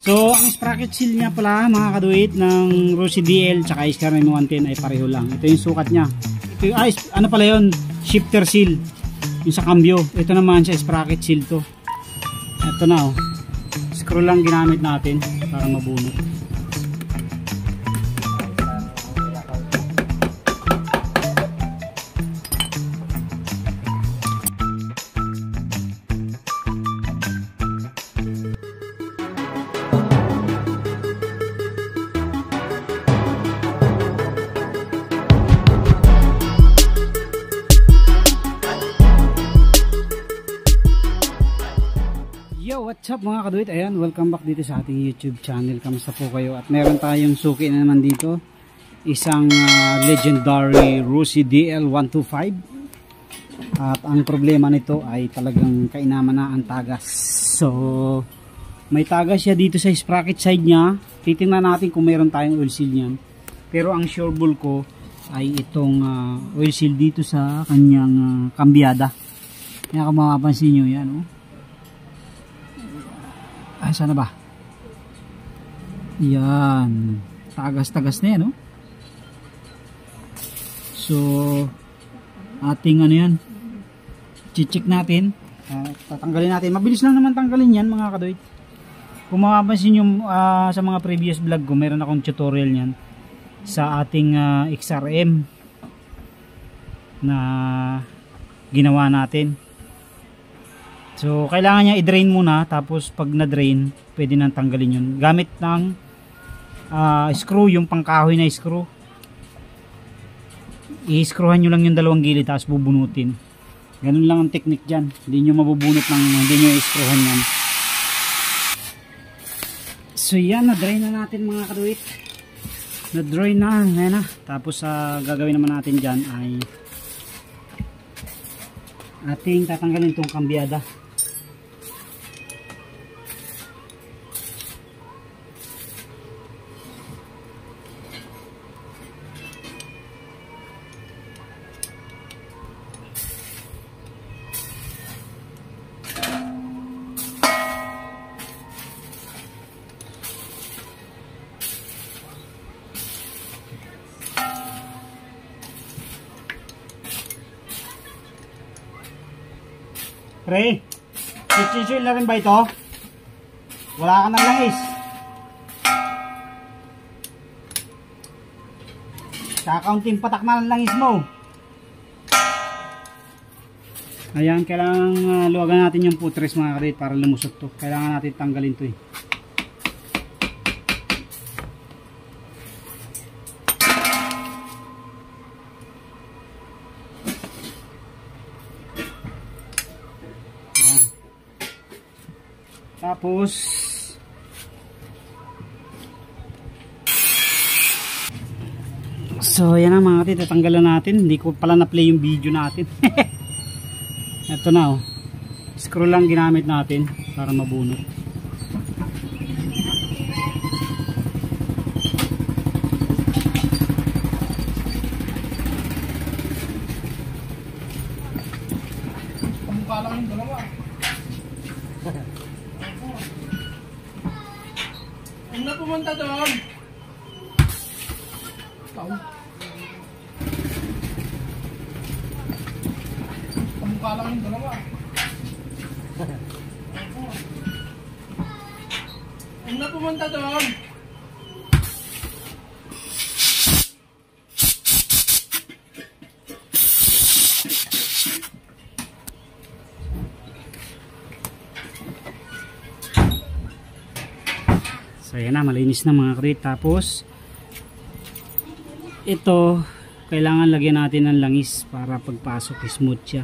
So ang sprocket seal niya pala mga kaduit ng Rossi DL tsaka Iskar 110 ay pareho lang. Ito yung sukat niya. Ito yung, ano pala yun, shifter seal yung sa cambio. Ito naman siya sprocket seal to. Ito na oh, screw lang ginamit natin para mabunot. What's up mga kaduit, ayan, welcome back dito sa ating YouTube channel. Kamusta po kayo? At meron tayong suki na naman dito, isang legendary Rossi DL125. At ang problema nito ay talagang kainaman na ang tagas. So may tagas siya dito sa sprocket side niya. Titingnan natin kung meron tayong oil seal niyan. Pero ang sure ball ko ay itong oil seal dito sa kanyang kambyada. Kaya kung mapapansin nyo yan, oh. Sana ba? Yan. Tagas-tagas na yan, no? So, ating ano yan, check natin. Tatanggalin natin. Mabilis lang naman tanggalin yan, mga kadoy. Kung mapapansin nyo sa mga previous vlog ko, meron akong tutorial yan sa ating XRM na ginawa natin. So, kailangan niya i-drain muna, tapos pag na-drain, pwede nang tanggalin yun. Gamit ng screw, yung pangkahoy na screw. I-screwan nyo lang yung dalawang gilid, tapos bubunutin. Ganun lang ang technique dyan. Hindi nyo mabubunot ng, hindi nyo i-screwan yan. So, yan, na-drain na natin mga kaduit. Na-drain na, yan na. Tapos, gagawin naman natin dyan ay ating tatanggalin itong kambyada. Pre, chichill na rin ba ito? Wala ka ng langis. Kakaunting patak na ng langis mo. Ayan, kailangan luwagan natin yung putres mga karit para lumusot to. Kailangan natin tanggalin to eh. Tapos so yan ang mga kapatid, tatanggalan natin. Hindi ko pala na-play yung video natin. Ito na oh, screw lang ginamit natin para mabunot. Pamukha lang yung dalawa. Huwag na pumunta doon. Pamukha lang yung dalawa. Huwag na pumunta doon. So yan na, malinis na mga krit. Tapos ito, kailangan lagyan natin ng langis para pagpasok smooth siya.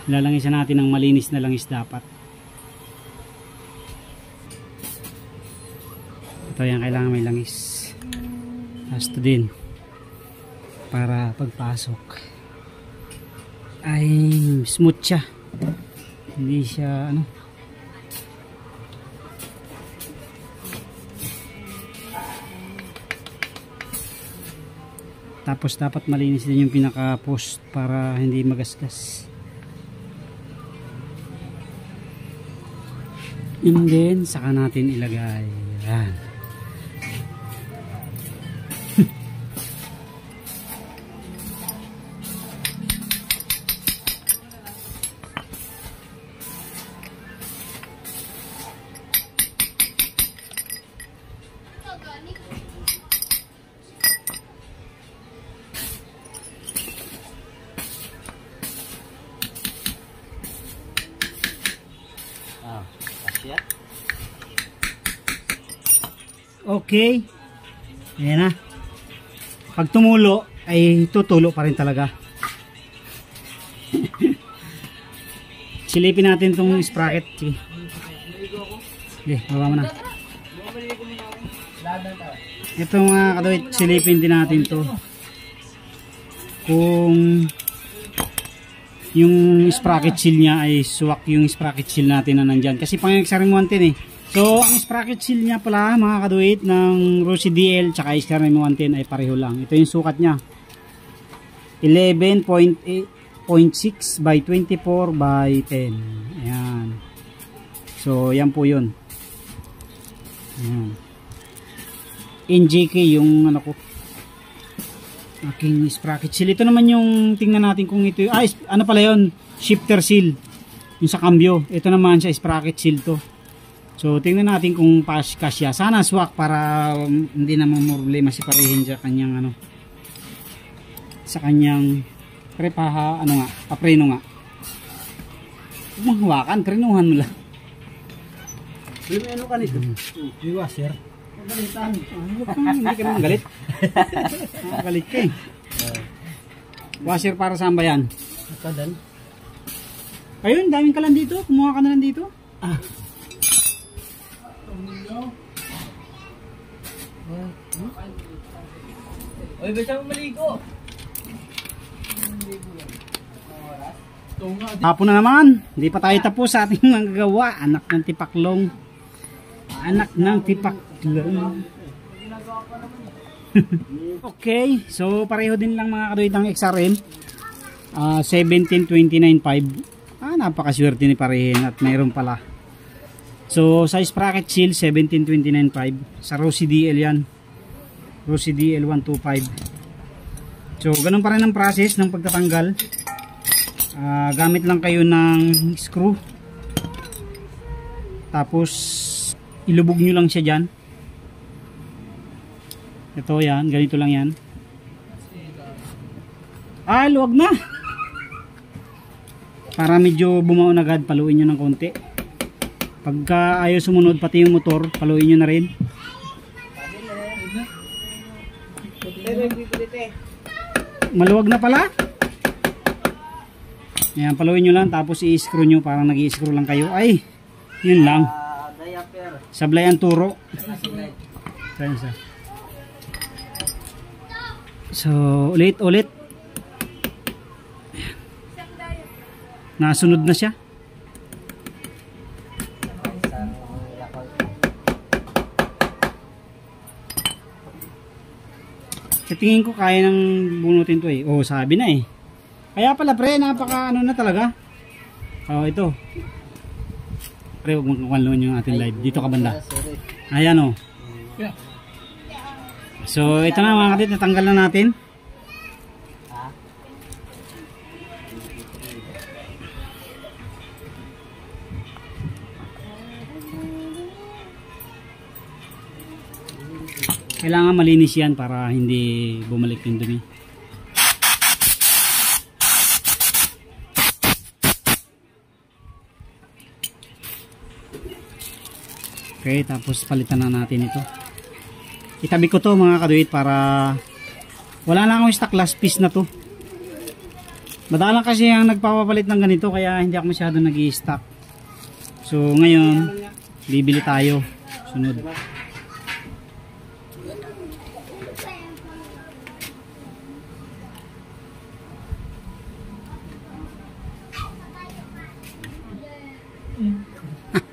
Lalangisan natin ng malinis na langis dapat. Ito yan, kailangan may langis. Tapos ito din para pagpasok ay smooth siya. Hindi siya ano. Tapos dapat malinis din yung pinaka post para hindi magasgas. And then saka natin ilagay. Yan. Okay. Ayan na. Pag tumulo, ay tutulo pa rin talaga. Silipin natin itong sprocket. Sige. Okay, baba mo na. Ito mga kaduit, silipin din natin to. Kung yung sprocket seal niya ay suwak yung sprocket seal natin na nandyan. Kasi pang-exaring natin eh. So, ang sprocket seal niya pala mga kaduit ng Rossi DL tsaka XRM 110 ay pareho lang. Ito yung sukat niya. 11.6 by 24 by 10. Ayan. So, yan po yun. Ayan. NJK yung ano ko. Aking sprocket seal. Ito naman yung tingnan natin kung ito. Ano pala yun? Shifter seal. Yung sa cambio. Ito naman siya sprocket seal to. So, tingnan natin kung kasya. Sana swak para hindi naman problema si parihin sa kanyang ano. Sa kanyang prepaha, ano nga, papreno nga. Huwag manghawakan, prenuhan mo lang. Ano ka nito? May washer. Magalitan. Hindi ka naman galit. Galit ka eh. Washer para saan ba yan? Kadan. Ayun, daming kalan dito. Kumuha ka na lang dito. Oy, basta mo maligo. Hapon na naman. Hindi pa tayo tapos sa ating magagawa. Anak ng tipaklong. Anak ng tipaklong. Okay. So, pareho din lang mga kaduit ng XRM. 1729.5. Napakaswerte ni parehin at mayroon pala. So, sa sprocket seal, 1729.5. Sa Rossi DL yan. Rossi DL 125. So, ganun pa rin ang process ng pagtatanggal. Gamit lang kayo ng screw. Tapos, ilubog nyo lang siya dyan. Ito yan, ganito lang yan. Luwag na. Para medyo bumaon agad, paluin nyo ng konti. Pagka ayaw sumunod, pati yung motor, paluin nyo na rin. Maluwag na pala. Ayan, paluin nyo lang, tapos i-screw nyo, parang nag-i-screw lang kayo. Ay, yun lang. Sablay ang turo. So, ulit. Nasunod na siya. Sa tingin ko kaya nang bunutin to eh. Sabi na eh. Kaya pala pre, napaka ano na talaga. Ito. Pre, huwag mong kukuloan yung ating live. Dito ka banda. Ayan o. So, ito na mga kapatid. Natanggal na natin. Kailangan malinis yan para hindi bumalik yung dumi. Okay, tapos palitan na natin ito. Itabi ko to mga kaduit para wala na akong stock last piece na to. Madalang kasi ang nagpapapalit ng ganito kaya hindi ako masyado nag-i-stock. So ngayon, bibili tayo. Sunod.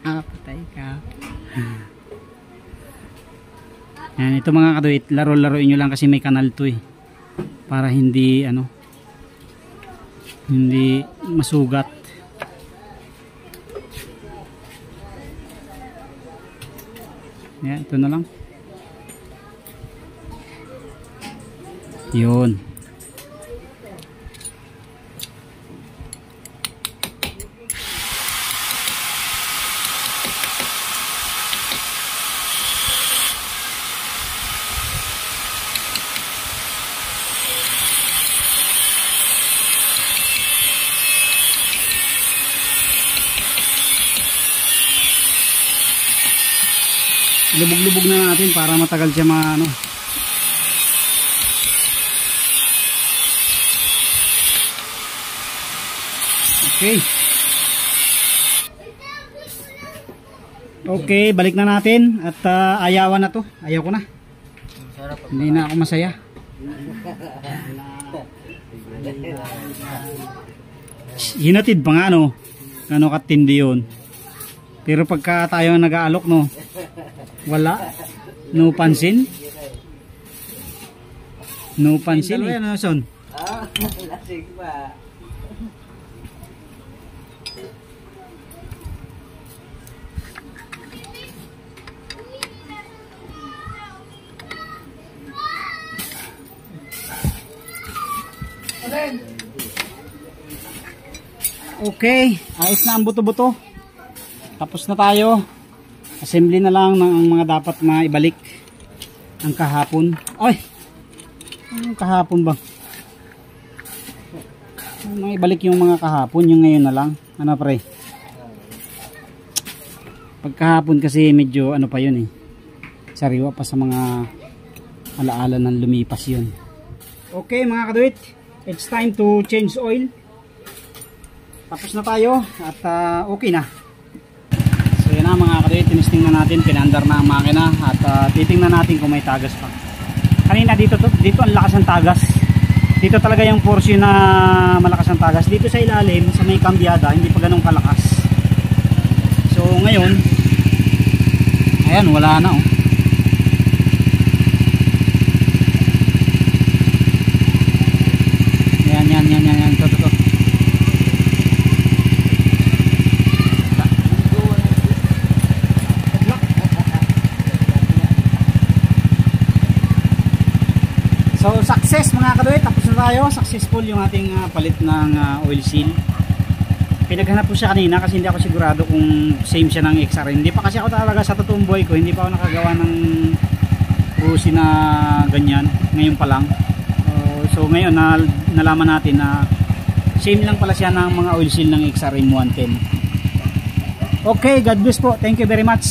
Patay ka. Yan, ito mga kaduit, laro-laroin nyo lang kasi may kanal to eh. Para hindi hindi masugat. Yan, ito na lang. Yun. Lubog-lubog na natin para matagal siya ano. Okay. Okay, balik na natin at ayawan na to. Ayaw ko na. Hindi na ako masaya. Hinatid pa nga no. Ano katindi yun. Pero pagka tayo nag-aalok no, wala. No pansin. No pansin. Ano son? Lasig pa. Okay, ayos na ang buto-buto. Tapos na tayo. Assembly na lang ng mga dapat na ibalik ang kahapon. Ay! Ang kahapon ba? Ibalik yung mga kahapon, yung ngayon na lang. Ano pre? Pagkahapon kasi medyo ano pa yun eh. Sariwa pa sa mga alaala ng lumipas yun. Okay mga kaduit, it's time to change oil. Tapos na tayo at okay na. So yun na mga kaduit, tinisting na natin, pinandar na ang makina at titingnan natin kung may tagas pa. Kanina dito ang lakas ng tagas. Dito talaga yung portion na malakas ang tagas. Dito sa ilalim, sa may kambyada, hindi pa ganun kalakas. So ngayon, ayan, wala na oh. Yan. Ito. So success mga kaduit, tapos na tayo. Successful yung ating palit ng oil seal. Pinaghanap ko siya kanina kasi hindi ako sigurado kung same siya ng XR. Hindi pa kasi ako talaga sa totoong buhay ko, hindi pa ako nakagawa ng Rusi na ganyan. Ngayon pa lang. So ngayon nalaman natin na same lang pala siya ng mga oil seal ng XRM 110. Okay, God bless po. Thank you very much.